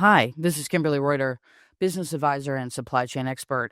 Hi, this is Kimberly Reuter, business advisor and supply chain expert,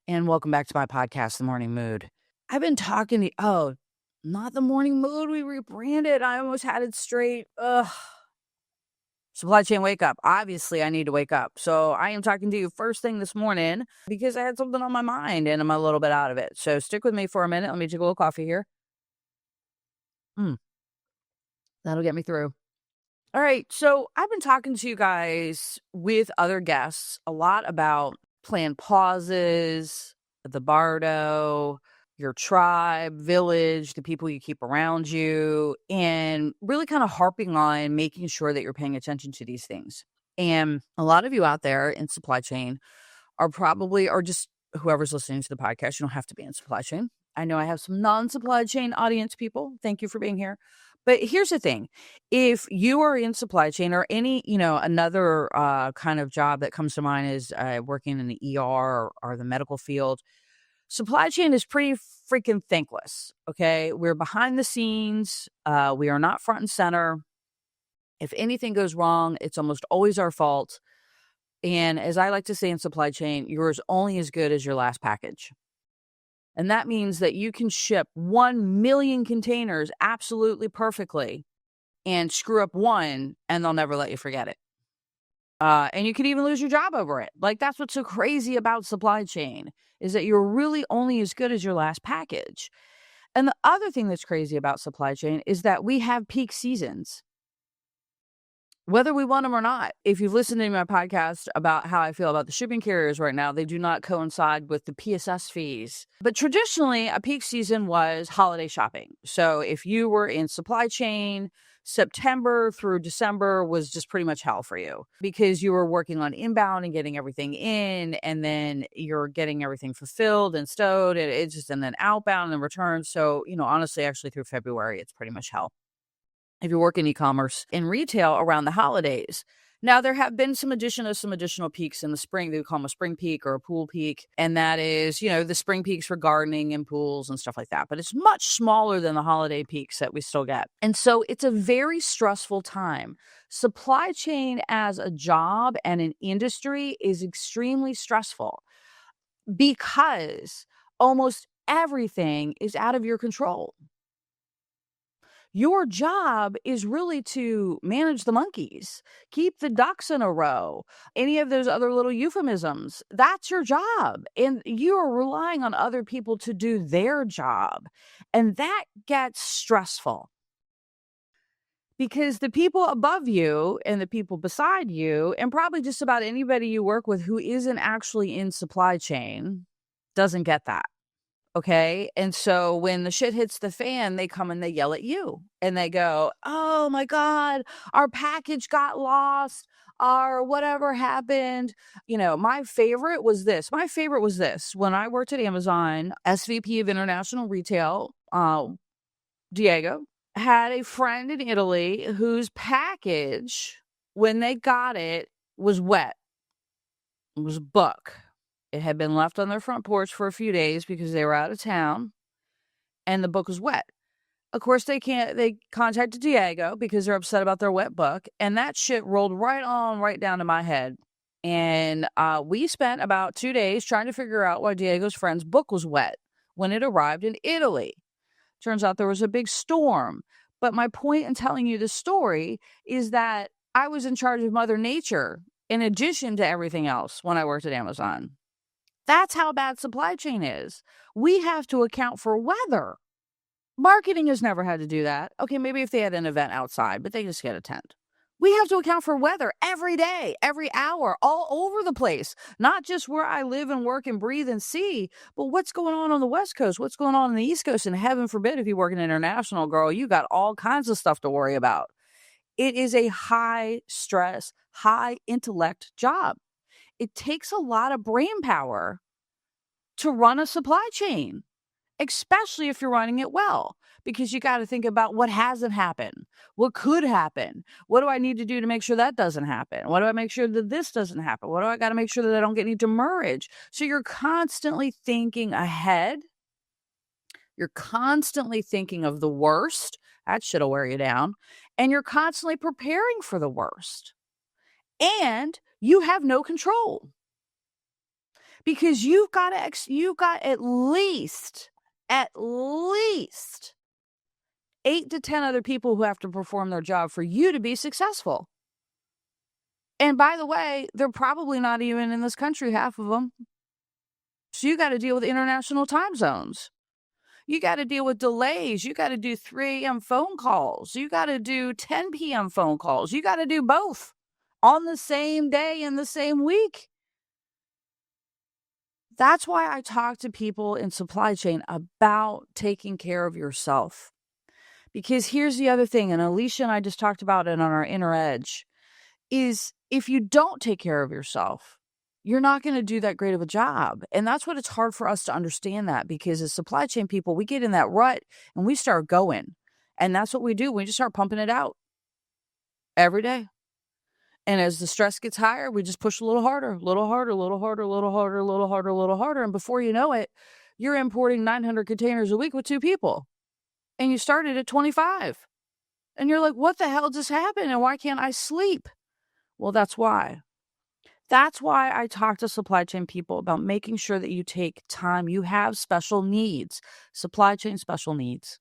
and welcome back to my podcast, The Morning Mood. I've been talking not The Morning Mood, we rebranded. I almost had it straight. Supply chain wake up. Obviously, I need to wake up. So I am talking to you first thing this morning because I had something on my mind and I'm a little bit out of it. So stick with me for a minute. Let me take a little coffee here. That'll get me through. All right, so I've been talking to you guys with other guests a lot about planned pauses, the bardo, your tribe, village, the people you keep around you, and really kind of harping on making sure that you're paying attention to these things. And a lot of you out there in supply chain or just whoever's listening to the podcast, you don't have to be in supply chain. I know I have some non-supply chain audience people. Thank you for being here. But here's the thing. If you are in supply chain or any, another kind of job that comes to mind is working in the ER or the medical field, supply chain is pretty freaking thankless. Okay. We're behind the scenes. We are not front and center. If anything goes wrong, it's almost always our fault. And as I like to say in supply chain, you're only as good as your last package. And that means that you can ship 1 million containers absolutely perfectly and screw up one and they'll never let you forget it. And you could even lose your job over it. Like, that's what's so crazy about supply chain is that you're really only as good as your last package. And the other thing that's crazy about supply chain is that we have peak seasons. Whether we want them or not. If you've listened to my podcast about how I feel about the shipping carriers right now, they do not coincide with the PSS fees. But traditionally, a peak season was holiday shopping. So if you were in supply chain, September through December was just pretty much hell for you because you were working on inbound and getting everything in, and then you're getting everything fulfilled and stowed, and then outbound and return. So, honestly, actually through February, it's pretty much hell if you work in e-commerce and retail around the holidays. Now, there have been some additional peaks in the spring. They call them a spring peak or a pool peak. And that is, the spring peaks for gardening and pools and stuff like that. But it's much smaller than the holiday peaks that we still get. And so it's a very stressful time. Supply chain as a job and an industry is extremely stressful because almost everything is out of your control. Your job is really to manage the monkeys, keep the ducks in a row, any of those other little euphemisms. That's your job. And you are relying on other people to do their job. And that gets stressful because the people above you and the people beside you, and probably just about anybody you work with who isn't actually in supply chain, doesn't get that. Okay. And so when the shit hits the fan, they come and they yell at you and they go, "Oh my God, our package got lost, or whatever happened." My favorite was this. When I worked at Amazon, SVP of International Retail, Diego, had a friend in Italy whose package, when they got it, was wet. It was a book. It had been left on their front porch for a few days because they were out of town and the book was wet. Of course, they contacted Diego because they're upset about their wet book, and that shit rolled right down to my head. And we spent about 2 days trying to figure out why Diego's friend's book was wet when it arrived in Italy. Turns out there was a big storm. But my point in telling you this story is that I was in charge of Mother Nature in addition to everything else when I worked at Amazon. That's how bad supply chain is. We have to account for weather. Marketing has never had to do that. Okay, maybe if they had an event outside, but they just get a tent. We have to account for weather every day, every hour, all over the place. Not just where I live and work and breathe and see, but what's going on the West Coast, what's going on the East Coast, and heaven forbid if you work in international, girl, you got all kinds of stuff to worry about. It is a high stress, high intellect job. It takes a lot of brain power to run a supply chain, especially if you're running it well, because you got to think about what hasn't happened, what could happen, what do I need to do to make sure that doesn't happen, what do I make sure that this doesn't happen, what do I got to make sure that I don't get any demurrage. So you're constantly thinking ahead. You're constantly thinking of the worst. That shit'll wear you down. And you're constantly preparing for the worst. And you have no control. Because you've got at least 8 to 10 other people who have to perform their job for you to be successful. And by the way, they're probably not even in this country, half of them. So you got to deal with international time zones. You got to deal with delays. You got to do 3 a.m. phone calls. You got to do 10 p.m. phone calls. You got to do both on the same day in the same week. That's why I talk to people in supply chain about taking care of yourself. Because here's the other thing, and Alicia and I just talked about it on our Inner Edge, is if you don't take care of yourself, you're not going to do that great of a job. And that's what it's hard for us to understand that, because as supply chain people, we get in that rut and we start going. And that's what we do. We just start pumping it out every day. And as the stress gets higher, we just push a little harder, a little harder, a little harder, a little harder, a little harder, a little harder. And before you know it, you're importing 900 containers a week with 2 people. And you started at 25. And you're like, what the hell just happened? And why can't I sleep? Well, that's why. That's why I talk to supply chain people about making sure that you take time. You have special needs, supply chain special needs,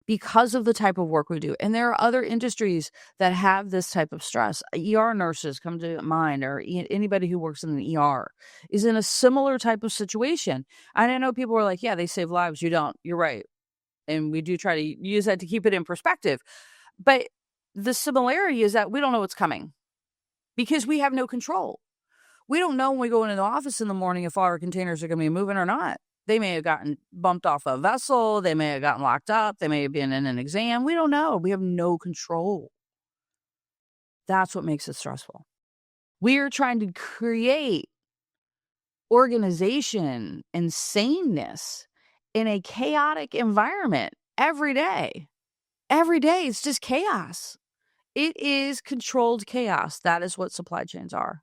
because of the type of work we do. And there are other industries that have this type of stress. ER nurses come to mind, or anybody who works in the ER is in a similar type of situation. And I know people are like, yeah, they save lives. You don't. You're right. And we do try to use that to keep it in perspective. But the similarity is that we don't know what's coming because we have no control. We don't know when we go into the office in the morning if all our containers are going to be moving or not. They may have gotten bumped off a vessel. They may have gotten locked up. They may have been in an exam. We don't know. We have no control. That's what makes it stressful. We are trying to create organization and saneness in a chaotic environment every day. Every day, it's just chaos. It is controlled chaos. That is what supply chains are.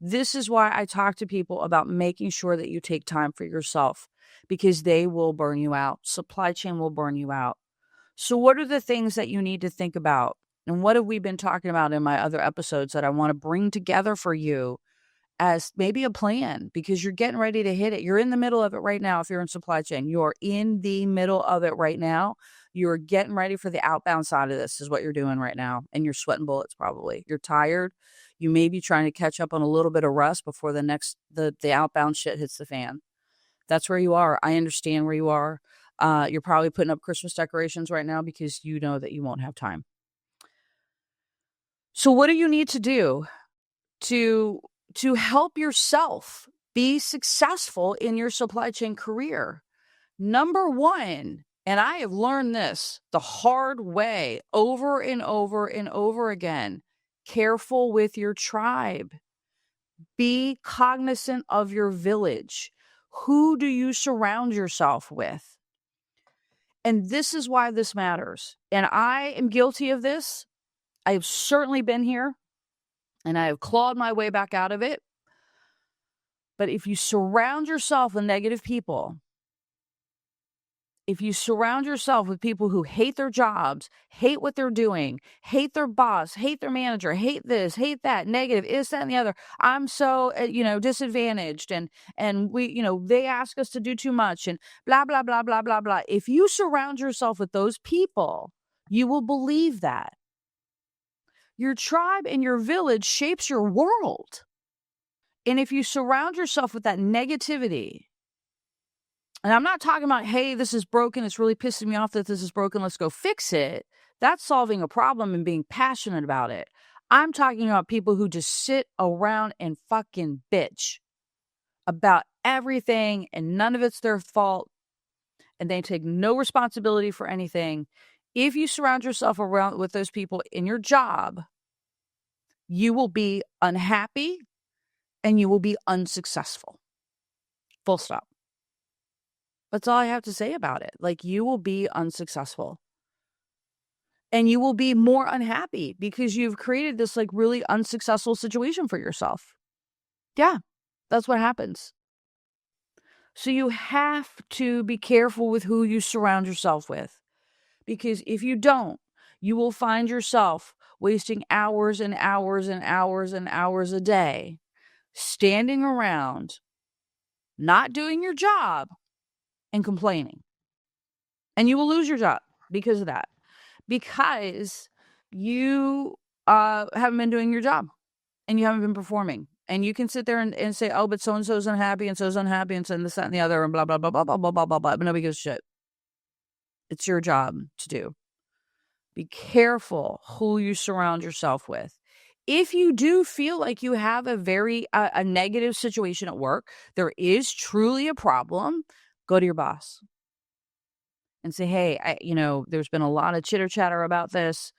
This is why I talk to people about making sure that you take time for yourself, because they will burn you out. Supply chain will burn you out. So what are the things that you need to think about? And what have we been talking about in my other episodes that I want to bring together for you as maybe a plan, because you're getting ready to hit it. You're in the middle of it right now. If you're in supply chain, you're in the middle of it right now. You're getting ready for the outbound side of this is what you're doing right now. And you're sweating bullets probably. You're tired. You may be trying to catch up on a little bit of rest before the outbound shit hits the fan. That's where you are. I understand where you are. You're probably putting up Christmas decorations right now because you know that you won't have time. So what do you need to do to help yourself be successful in your supply chain career? Number one, and I have learned this the hard way over and over and over again, careful with your tribe. Be cognizant of your village. Who do you surround yourself with? And this is why this matters. And I am guilty of this. I have certainly been here, and I have clawed my way back out of it. But if you surround yourself with negative people, if you surround yourself with people who hate their jobs, hate what they're doing, hate their boss, hate their manager, hate this, hate that, negative, is that and the other, I'm so, disadvantaged, and we, they ask us to do too much, and blah, blah, blah, blah, blah, blah. If you surround yourself with those people, you will believe that. Your tribe and your village shapes your world. And if you surround yourself with that negativity, and I'm not talking about, hey, this is broken, it's really pissing me off that this is broken, let's go fix it. That's solving a problem and being passionate about it. I'm talking about people who just sit around and fucking bitch about everything, and none of it's their fault, and they take no responsibility for anything. If you surround yourself around with those people in your job, you will be unhappy and you will be unsuccessful. Full stop. That's all I have to say about it. Like, you will be unsuccessful. And you will be more unhappy because you've created this like really unsuccessful situation for yourself. Yeah, that's what happens. So you have to be careful with who you surround yourself with. Because if you don't, you will find yourself wasting hours and hours and hours and hours a day standing around, not doing your job, and complaining. And you will lose your job because of that. Because you haven't been doing your job and you haven't been performing. And you can sit there and say, oh, but so-and-so's unhappy and so's unhappy and so this, that, and the other and blah, blah, blah, blah, blah, blah, blah, blah, blah. But nobody gives a shit. It's your job to do. Be careful who you surround yourself with. If you do feel like you have a very a negative situation at work, there is truly a problem, go to your boss and say, hey, there's been a lot of chitter chatter about this.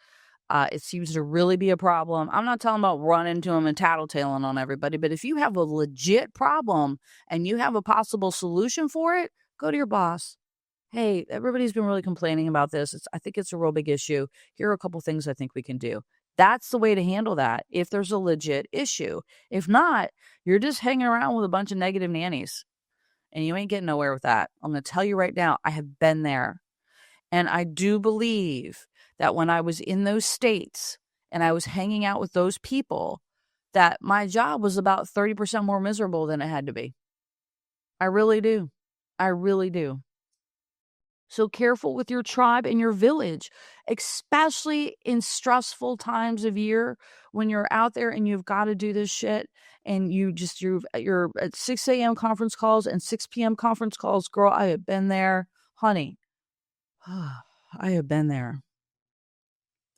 It seems to really be a problem. I'm not talking about running to them and tattletaling on everybody, but if you have a legit problem and you have a possible solution for it, go to your boss. Hey, everybody's been really complaining about this. I think it's a real big issue. Here are a couple things I think we can do. That's the way to handle that if there's a legit issue. If not, you're just hanging around with a bunch of negative nannies and you ain't getting nowhere with that. I'm going to tell you right now, I have been there. And I do believe that when I was in those states and I was hanging out with those people, that my job was about 30% more miserable than it had to be. I really do. I really do. So careful with your tribe and your village, especially in stressful times of year when you're out there and you've got to do this shit and you're at 6 a.m. conference calls and 6 p.m. conference calls. Girl, I have been there. Honey, I have been there.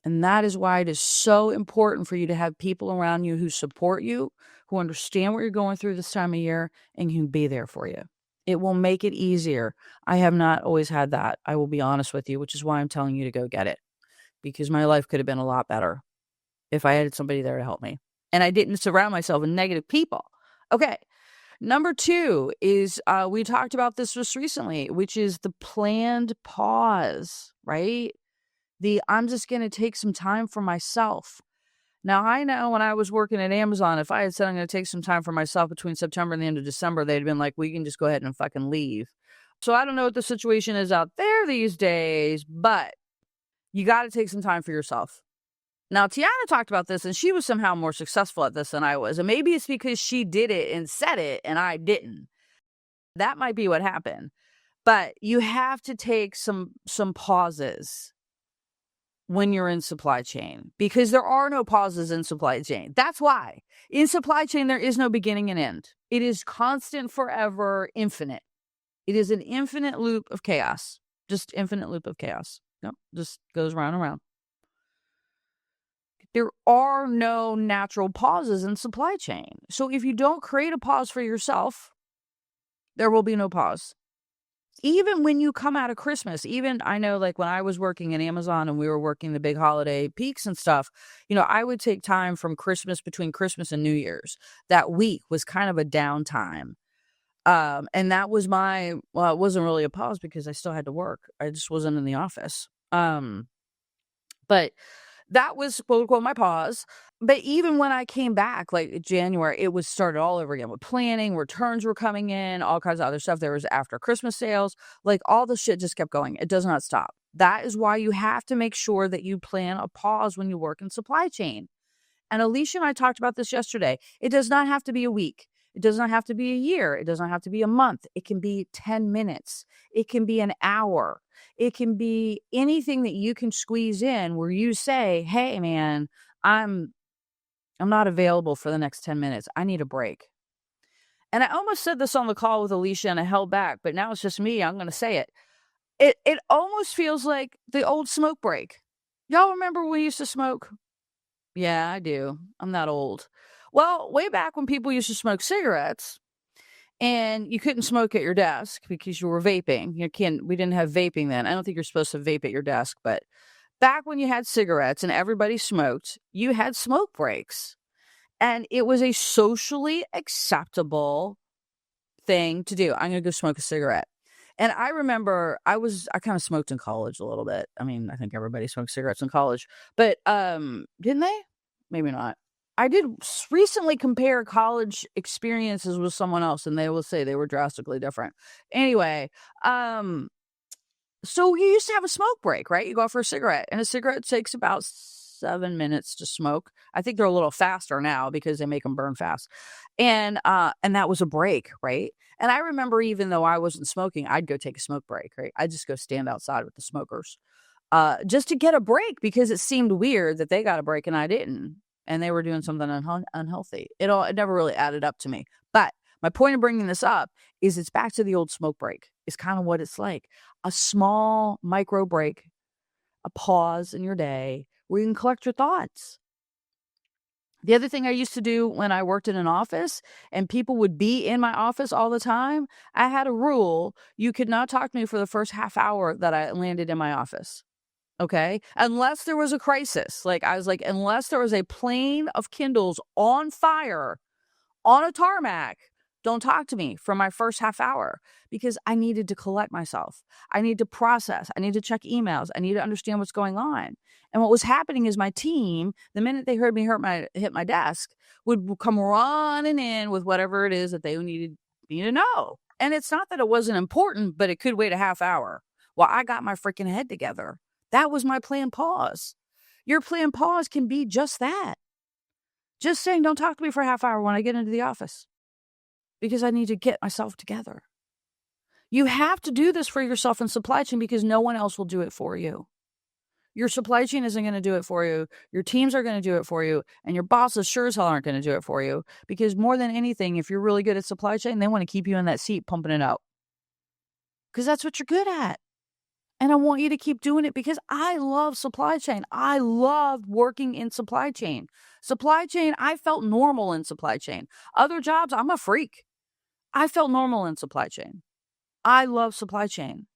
And that is why it is so important for you to have people around you who support you, who understand what you're going through this time of year, and can be there for you. It will make it easier. I have not always had that. I will be honest with you, which is why I'm telling you to go get it. Because my life could have been a lot better if I had somebody there to help me. And I didn't surround myself with negative people. Okay. Number 2 is, we talked about this just recently, which is the planned pause, right? I'm just going to take some time for myself. Now, I know when I was working at Amazon, if I had said I'm going to take some time for myself between September and the end of December, they'd been like, we can just go ahead and fucking leave. So I don't know what the situation is out there these days, but you got to take some time for yourself. Now, Tiana talked about this, and she was somehow more successful at this than I was. And maybe it's because she did it and said it, and I didn't. That might be what happened. But you have to take some pauses when you're in supply chain, because there are no pauses in supply chain. That's why. In supply chain, there is no beginning and end. It is constant, forever, infinite. It is an infinite loop of chaos. Just infinite loop of chaos. Nope, just goes round and round. There are no natural pauses in supply chain. So if you don't create a pause for yourself, there will be no pause. Even when you come out of Christmas, even I know like when I was working at Amazon and we were working the big holiday peaks and stuff, I would take time from Christmas, between Christmas and New Year's. That week was kind of a downtime. And that was it wasn't really a pause because I still had to work. I just wasn't in the office. But that was quote unquote my pause. But even when I came back, like January, it was started all over again with planning, returns were coming in, all kinds of other stuff. There was after Christmas sales, like all the shit just kept going. It does not stop. That is why you have to make sure that you plan a pause when you work in supply chain. And Alicia and I talked about this yesterday. It does not have to be a week. It does not have to be a year. It does not have to be a month. It can be 10 minutes. It can be an hour. It can be anything that you can squeeze in where you say, hey, man, I'm not available for the next 10 minutes. I need a break. And I almost said this on the call with Alicia and I held back, but now it's just me. I'm going to say it. It almost feels like the old smoke break. Y'all remember when we used to smoke? Yeah, I do. I'm not old. Well, way back when people used to smoke cigarettes and you couldn't smoke at your desk because you were vaping. We didn't have vaping then. I don't think you're supposed to vape at your desk, but back when you had cigarettes and everybody smoked, you had smoke breaks. And it was a socially acceptable thing to do. I'm going to go smoke a cigarette. And I remember I kind of smoked in college a little bit. I mean, I think everybody smoked cigarettes in college, but didn't they? Maybe not. I did recently compare college experiences with someone else, and they will say they were drastically different. Anyway, so you used to have a smoke break, right? You go out for a cigarette, and a cigarette takes about 7 minutes to smoke. I think they're a little faster now because they make them burn fast. And that was a break, right? And I remember even though I wasn't smoking, I'd go take a smoke break, right? I'd just go stand outside with the smokers, just to get a break because it seemed weird that they got a break and I didn't, and they were doing something unhealthy. It never really added up to me. But my point of bringing this up is it's back to the old smoke break. It's kind of what it's like. A small micro break, a pause in your day where you can collect your thoughts. The other thing I used to do when I worked in an office and people would be in my office all the time, I had a rule. You could not talk to me for the first half hour that I landed in my office. Okay? Unless there was a crisis. Like I was like, unless there was a plane of Kindles on fire on a tarmac, don't talk to me for my first half hour because I needed to collect myself. I need to process. I need to check emails. I need to understand what's going on. And what was happening is my team, the minute they heard me hit my desk, would come running in with whatever it is that they needed me to know. And it's not that it wasn't important, but it could wait a half hour while I got my freaking head together. That was my planned pause. Your planned pause can be just that. Just saying, don't talk to me for a half hour when I get into the office because I need to get myself together. You have to do this for yourself in supply chain because no one else will do it for you. Your supply chain isn't going to do it for you. Your teams are going to do it for you. And your bosses sure as hell aren't going to do it for you because more than anything, if you're really good at supply chain, they want to keep you in that seat pumping it out because that's what you're good at. And I want you to keep doing it because I love supply chain. I loved working in supply chain. Supply chain, I felt normal in supply chain. Other jobs, I'm a freak. I felt normal in supply chain. I love supply chain.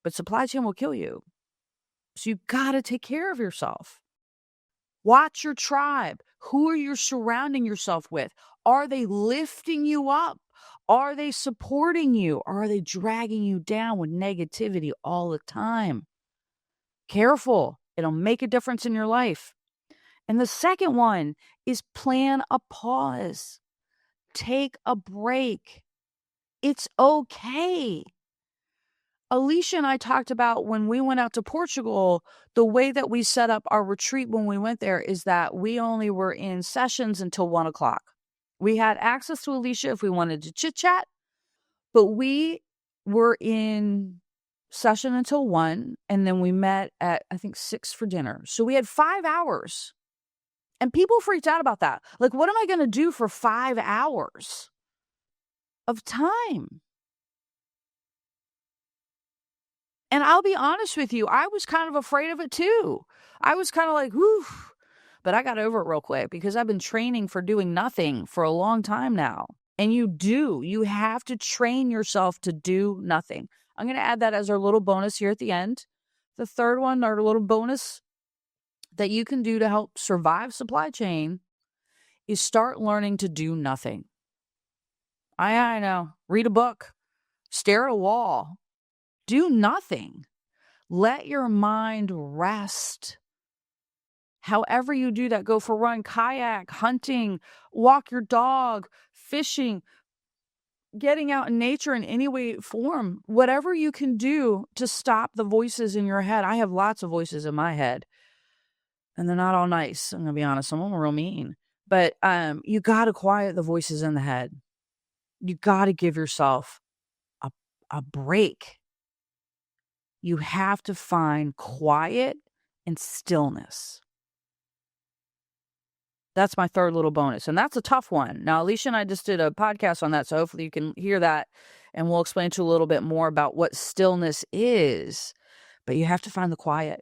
But supply chain will kill you. So you got to take care of yourself. Watch your tribe. Who are you surrounding yourself with? Are they lifting you up? Are they supporting you? Or are they dragging you down with negativity all the time? Careful. It'll make a difference in your life. And the second one is plan a pause. Take a break. It's okay. Alicia and I talked about when we went out to Portugal, the way that we set up our retreat when we went there is that we only were in sessions until 1:00. We had access to Alicia if we wanted to chit chat, but we were in session until 1, and then we met at, I think, 6 for dinner. So we had 5 hours, and people freaked out about that. Like, what am I going to do for 5 hours of time? And I'll be honest with you, I was kind of afraid of it too. I was kind of like, whew. But I got over it real quick because I've been training for doing nothing for a long time now. And you have to train yourself to do nothing. I'm going to add that as our little bonus here at the end. The third one, our little bonus that you can do to help survive supply chain is start learning to do nothing. I know. Read a book. Stare at a wall. Do nothing. Let your mind rest. However you do that, go for a run, kayak, hunting, walk your dog, fishing, getting out in nature in any way, form, whatever you can do to stop the voices in your head. I have lots of voices in my head, and they're not all nice. I'm going to be honest. Some of them are real mean, but you got to quiet the voices in the head. You got to give yourself a break. You have to find quiet and stillness. That's my third little bonus. And that's a tough one. Now, Alicia and I just did a podcast on that. So hopefully you can hear that. And we'll explain to you a little bit more about what stillness is. But you have to find the quiet.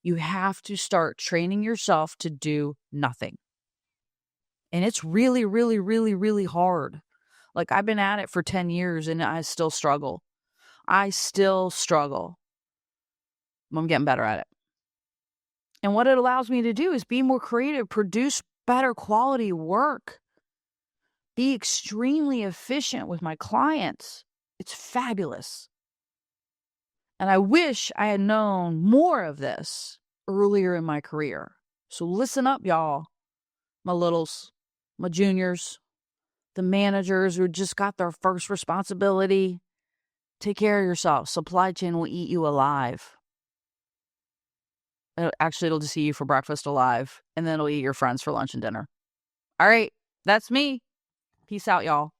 You have to start training yourself to do nothing. And it's really, really, really, really hard. Like I've been at it for 10 years and I still struggle. I'm getting better at it. And what it allows me to do is be more creative, produce better quality work, be extremely efficient with my clients. It's fabulous. And I wish I had known more of this earlier in my career. So listen up, y'all, my littles, my juniors, the managers who just got their first responsibility. Take care of yourself. Supply chain will eat you alive. Actually, it'll just eat you for breakfast alive, and then it'll eat your friends for lunch and dinner. All right, that's me. Peace out, y'all.